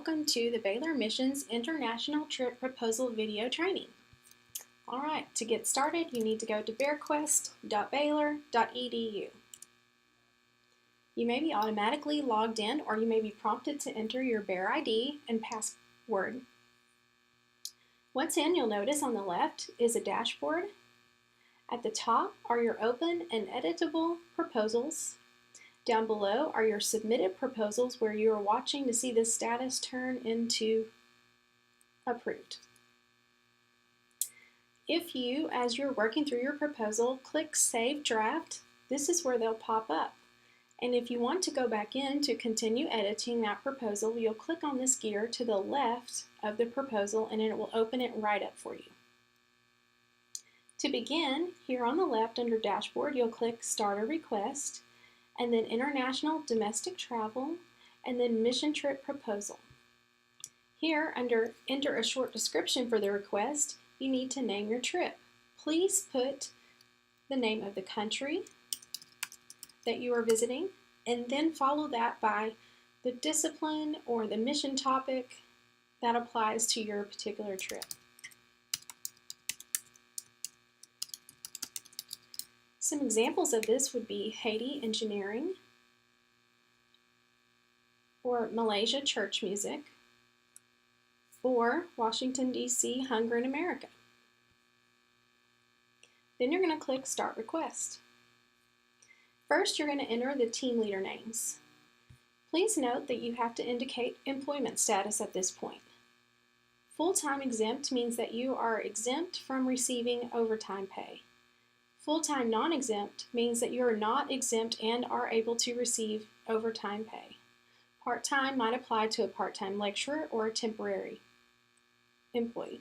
welcome to the Baylor Missions International Trip Proposal Video Training. Alright, to get started you need to go to bearquest.baylor.edu. You may be automatically logged in or you may be prompted to enter your Bear ID and password. Once in, you'll notice on the left is a dashboard. At the top are your open and editable proposals. Down below are your submitted proposals where you are watching to see the status turn into approved. If you, as you're working through your proposal, click Save Draft, this is where they'll pop up. And if you want to go back in to continue editing that proposal, you'll click on this gear to the left of the proposal and it will open it right up for you. To begin, here on the left under Dashboard, you'll click Start a Request, and then International Domestic Travel, and then Mission Trip Proposal. Here, under Enter a Short Description for the request, you need to name your trip. Please put the name of the country that you are visiting, and then follow that by the discipline or the mission topic that applies to your particular trip. Some examples of this would be Haiti engineering, or Malaysia church music, or Washington, D.C. hunger in America. Then you're going to click Start Request. First, you're going to enter the team leader names. Please note that you have to indicate employment status at this point. Full-time exempt means that you are exempt from receiving overtime pay. Full-time non-exempt means that you are not exempt and are able to receive overtime pay. Part-time might apply to a part-time lecturer or a temporary employee.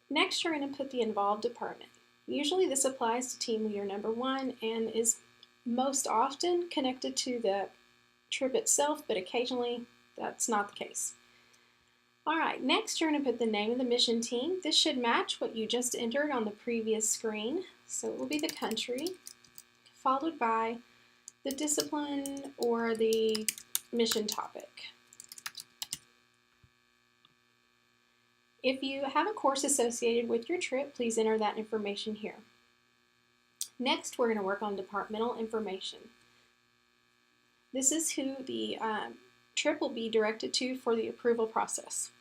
Next, you're going to put the involved department. Usually this applies to team leader number 1 and is most often connected to the trip itself, but occasionally that's not the case. Alright, next you're going to put the name of the mission team. This should match what you just entered on the previous screen. So it will be the country, followed by the discipline or the mission topic. If you have a course associated with your trip, please enter that information here. Next, we're going to work on departmental information. This is who the trip will be directed to for the approval process.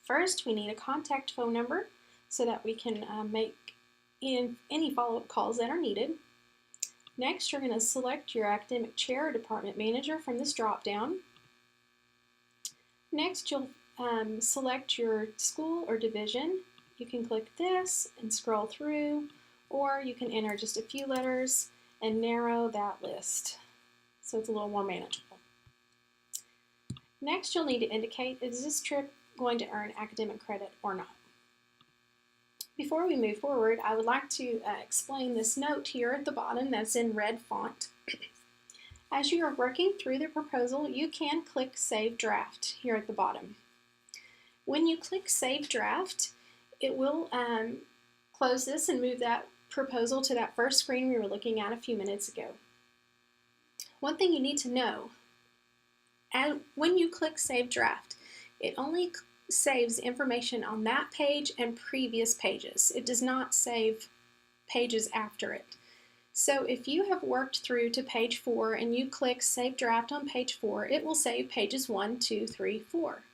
First, we need a contact phone number so that we can make any follow-up calls that are needed. Next, you're going to select your academic chair or department manager from this drop-down. Next, you'll select your school or division. You can click this and scroll through, or you can enter just a few letters and narrow that list so it's a little more manageable. Next, you'll need to indicate, is this trip going to earn academic credit or not? Before we move forward, I would like to explain this note here at the bottom that's in red font. As you are working through the proposal, you can click Save Draft here at the bottom. When you click Save Draft, it will close this and move that proposal to that first screen we were looking at a few minutes ago. One thing you need to know, when you click Save Draft, it only saves information on that page and previous pages. It does not save pages after it. So if you have worked through to page 4 and you click Save Draft on page 4, it will save pages 1, 2, 3, 4.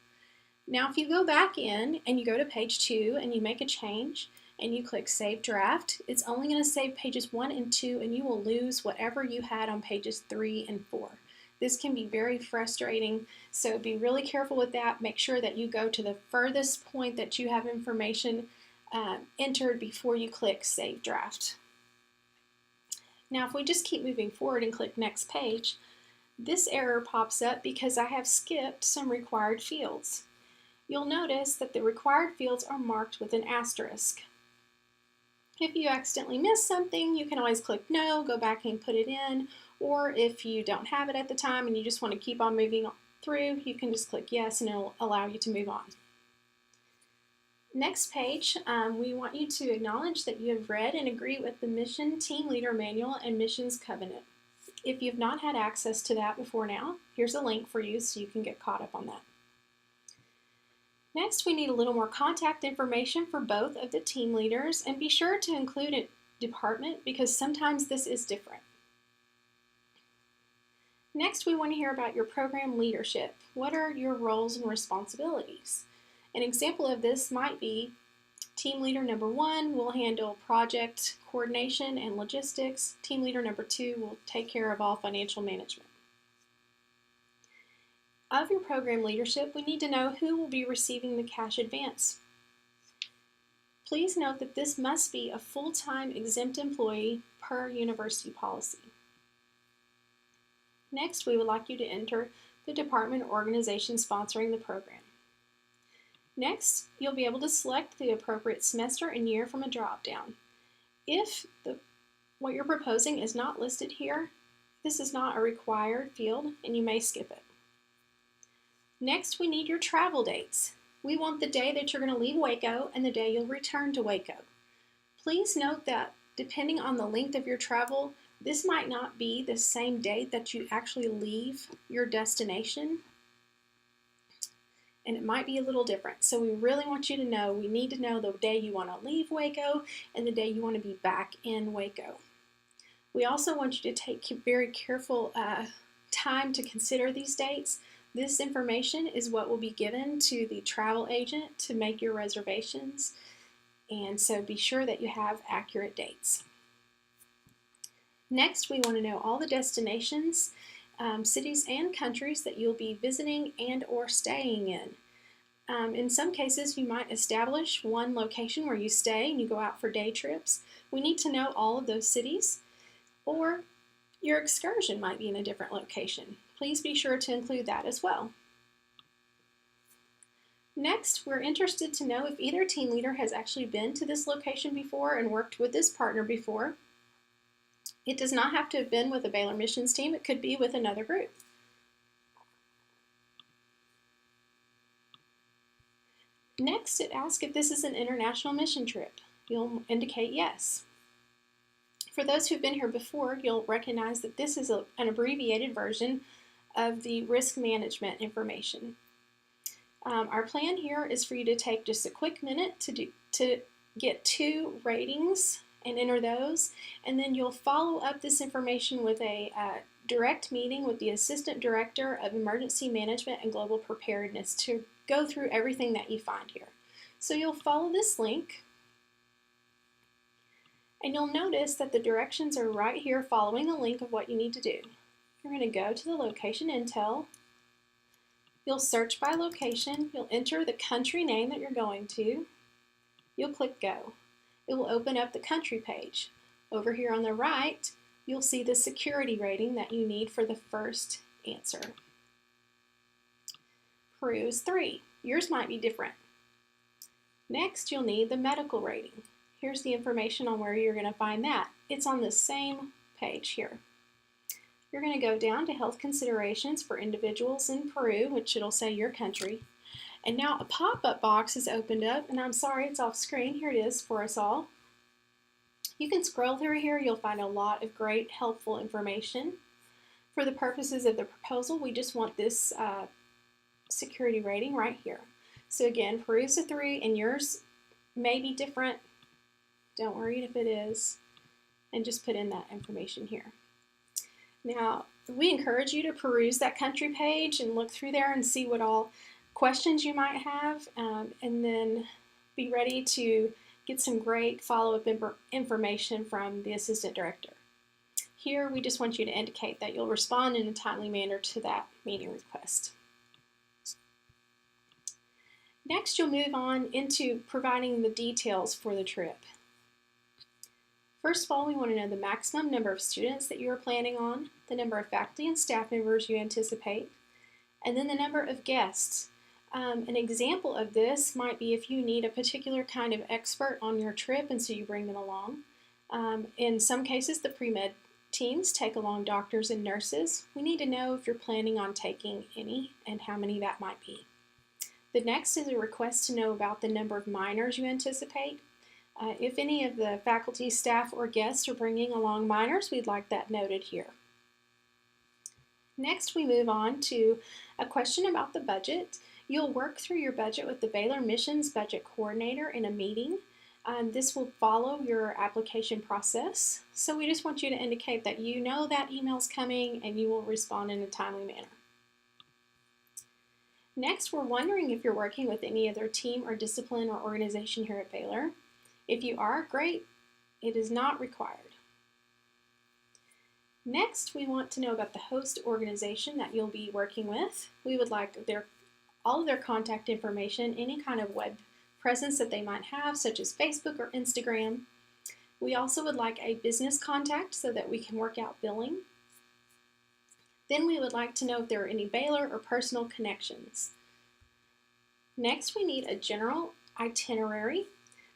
Now if you go back in and you go to page 2 and you make a change and you click Save Draft, it's only going to save pages 1 and 2 and you will lose whatever you had on pages 3 and 4. This can be very frustrating, so be really careful with that. Make sure that you go to the furthest point that you have information entered before you click Save Draft. Now if we just keep moving forward and click Next Page, this error pops up because I have skipped some required fields. You'll notice that the required fields are marked with an asterisk. If you accidentally miss something, you can always click No, go back and put it in, or if you don't have it at the time and you just want to keep on moving through, you can just click Yes and it'll allow you to move on. Next page, we want you to acknowledge that you have read and agree with the Mission Team Leader Manual and Missions Covenant. If you've not had access to that before now, here's a link for you so you can get caught up on that. Next, we need a little more contact information for both of the team leaders, and be sure to include a department because sometimes this is different. Next, we want to hear about your program leadership. What are your roles and responsibilities? An example of this might be team leader number 1 will handle project coordination and logistics. Team leader number 2 will take care of all financial management. Of your program leadership, we need to know who will be receiving the cash advance. Please note that this must be a full-time exempt employee per university policy. Next, we would like you to enter the department or organization sponsoring the program. Next, you'll be able to select the appropriate semester and year from a drop-down. If what you're proposing is not listed here, this is not a required field and you may skip it. Next, we need your travel dates. We want the day that you're going to leave Waco and the day you'll return to Waco. Please note that depending on the length of your travel, this might not be the same date that you actually leave your destination, and it might be a little different. So we really want you to know, we need to know the day you want to leave Waco and the day you want to be back in Waco. We also want you to take very careful time to consider these dates. This information is what will be given to the travel agent to make your reservations, and so be sure that you have accurate dates. Next, we want to know all the destinations, cities and countries that you'll be visiting and or staying in. In some cases, you might establish one location where you stay and you go out for day trips. We need to know all of those cities, or your excursion might be in a different location. Please be sure to include that as well. Next, we're interested to know if either team leader has actually been to this location before and worked with this partner before. It does not have to have been with a Baylor missions team. It could be with another group. Next, it asks if this is an international mission trip. You'll indicate yes. For those who've been here before, you'll recognize that this is an abbreviated version of the risk management information. Our plan here is for you to take just a quick minute to get 2 ratings and enter those, and then you'll follow up this information with a direct meeting with the Assistant Director of Emergency Management and Global Preparedness to go through everything that you find here. So you'll follow this link, and you'll notice that the directions are right here following the link of what you need to do. You're going to go to the location intel. You'll search by location. You'll enter the country name that you're going to. You'll click go. It will open up the country page. Over here on the right, you'll see the security rating that you need for the first answer. Peru is 3. Yours might be different. Next, you'll need the medical rating. Here's the information on where you're going to find that. It's on the same page here. You're going to go down to health considerations for individuals in Peru, which it'll say your country. And now a pop-up box is opened up, and I'm sorry it's off screen. Here it is for us all. You can scroll through here. You'll find a lot of great helpful information. For the purposes of the proposal, we just want this security rating right here. So again, Peru's a 3, and yours may be different. Don't worry if it is, and just put in that information here. Now, we encourage you to peruse that country page and look through there and see what all questions you might have, and then be ready to get some great follow-up information from the Assistant Director. Here, we just want you to indicate that you'll respond in a timely manner to that meeting request. Next, you'll move on into providing the details for the trip. First of all, we want to know the maximum number of students that you are planning on, the number of faculty and staff members you anticipate, and then the number of guests. An example of this might be if you need a particular kind of expert on your trip and so you bring them along. In some cases, the pre-med teams take along doctors and nurses. We need to know if you're planning on taking any and how many that might be. The next is a request to know about the number of minors you anticipate. If any of the faculty, staff, or guests are bringing along minors, we'd like that noted here. Next, we move on to a question about the budget. You'll work through your budget with the Baylor Missions Budget Coordinator in a meeting. This will follow your application process. So we just want you to indicate that you know that email's coming and you will respond in a timely manner. Next, we're wondering if you're working with any other team or discipline or organization here at Baylor. If you are, great. It is not required. Next, we want to know about the host organization that you'll be working with. We would like all of their contact information, any kind of web presence that they might have, such as Facebook or Instagram. We also would like a business contact so that we can work out billing. Then we would like to know if there are any Baylor or personal connections. Next, we need a general itinerary.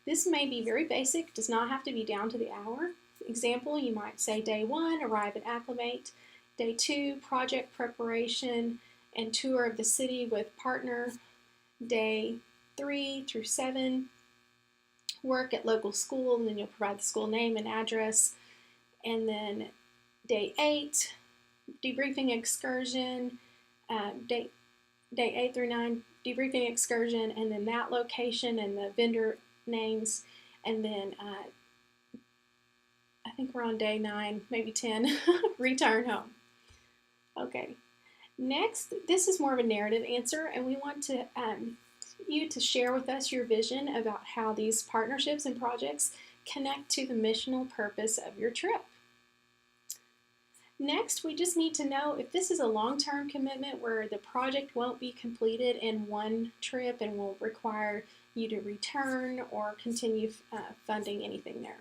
This may be very basic, does not have to be down to the hour. Example, you might say day 1, arrive and acclimate. Day 2, project preparation and tour of the city with partner. Day 3 through 7, work at local school, and then you'll provide the school name and address. And then day 8, debriefing excursion. Day 8 through 9, debriefing excursion, and then that location and the vendor names. And then I think we're on day 9, maybe 10, return home. Okay, next, this is more of a narrative answer, and we want to you to share with us your vision about how these partnerships and projects connect to the missional purpose of your trip. Next, we just need to know if this is a long-term commitment where the project won't be completed in one trip and will require you to return or continue funding anything there.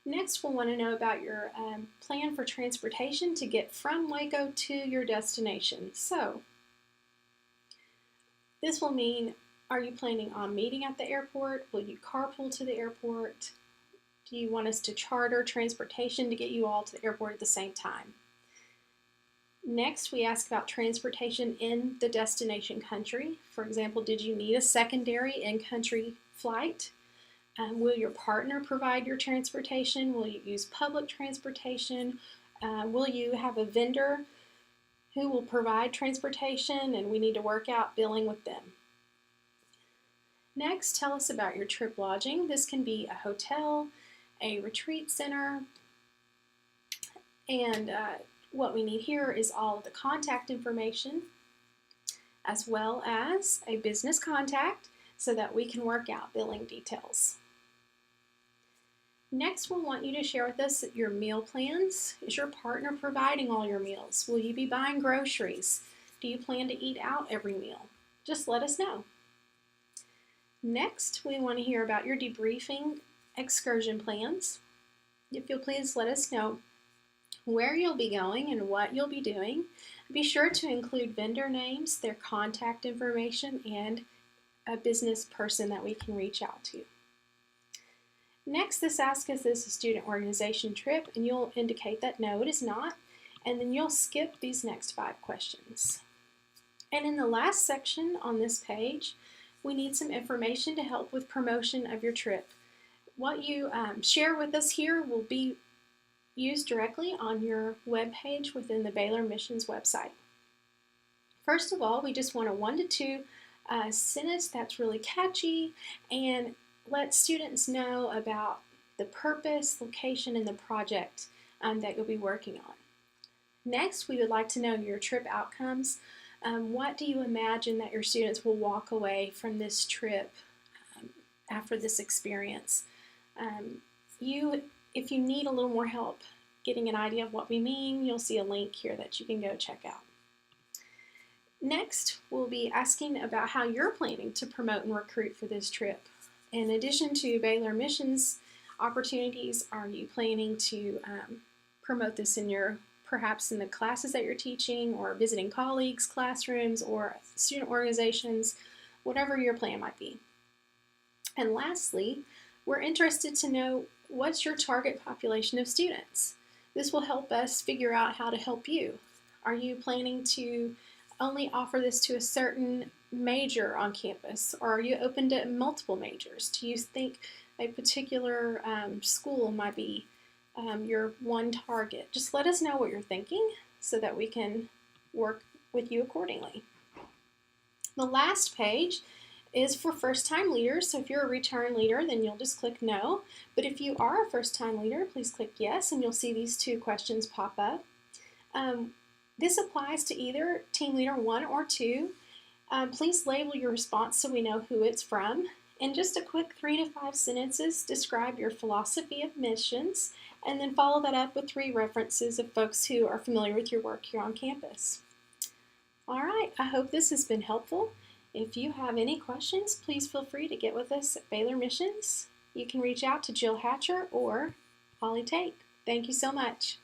Next, we'll want to know about your plan for transportation to get from Waco to your destination. So, this will mean, are you planning on meeting at the airport? Will you carpool to the airport? Do you want us to charter transportation to get you all to the airport at the same time? Next, we ask about transportation in the destination country. For example, did you need a secondary in-country flight? Will your partner provide your transportation? Will you use public transportation? Will you have a vendor who will provide transportation, and we need to work out billing with them? Next, tell us about your trip lodging. This can be a hotel, a retreat center, and what we need here is all of the contact information as well as a business contact so that we can work out billing details. Next, we'll want you to share with us your meal plans. Is your partner providing all your meals? Will you be buying groceries? Do you plan to eat out every meal? Just let us know. Next, we want to hear about your debriefing excursion plans. If you'll please let us know where you'll be going and what you'll be doing. Be sure to include vendor names, their contact information, and a business person that we can reach out to. Next, this asks us, is a student organization trip, and you'll indicate that no, it is not, and then you'll skip these next 5 questions. And in the last section on this page, we need some information to help with promotion of your trip. What you share with us here will be used directly on your web page within the Baylor Missions website. First of all, we just want a 1 to 2 sentence that's really catchy and let students know about the purpose, location, and the project that you'll be working on. Next, we would like to know your trip outcomes. What do you imagine that your students will walk away from this trip after this experience? If you need a little more help getting an idea of what we mean, you'll see a link here that you can go check out. Next, we'll be asking about how you're planning to promote and recruit for this trip. In addition to Baylor Missions opportunities, are you planning to promote this perhaps in the classes that you're teaching, or visiting colleagues, classrooms, or student organizations, whatever your plan might be? And lastly, we're interested to know what's your target population of students. This will help us figure out how to help you. Are you planning to only offer this to a certain major on campus, or are you open to multiple majors? Do you think a particular school might be your one target. Just let us know what you're thinking so that we can work with you accordingly. The last page is for first-time leaders, so if you're a return leader, then you'll just click no. But if you are a first-time leader, please click yes, and you'll see these two questions pop up. This applies to either team leader 1 or 2. Please label your response so we know who it's from. And just a quick 3 to 5 sentences, describe your philosophy of missions, and then follow that up with 3 references of folks who are familiar with your work here on campus. All right, I hope this has been helpful. If you have any questions, please feel free to get with us at Baylor Missions. You can reach out to Jill Hatcher or Holly Tate. Thank you so much.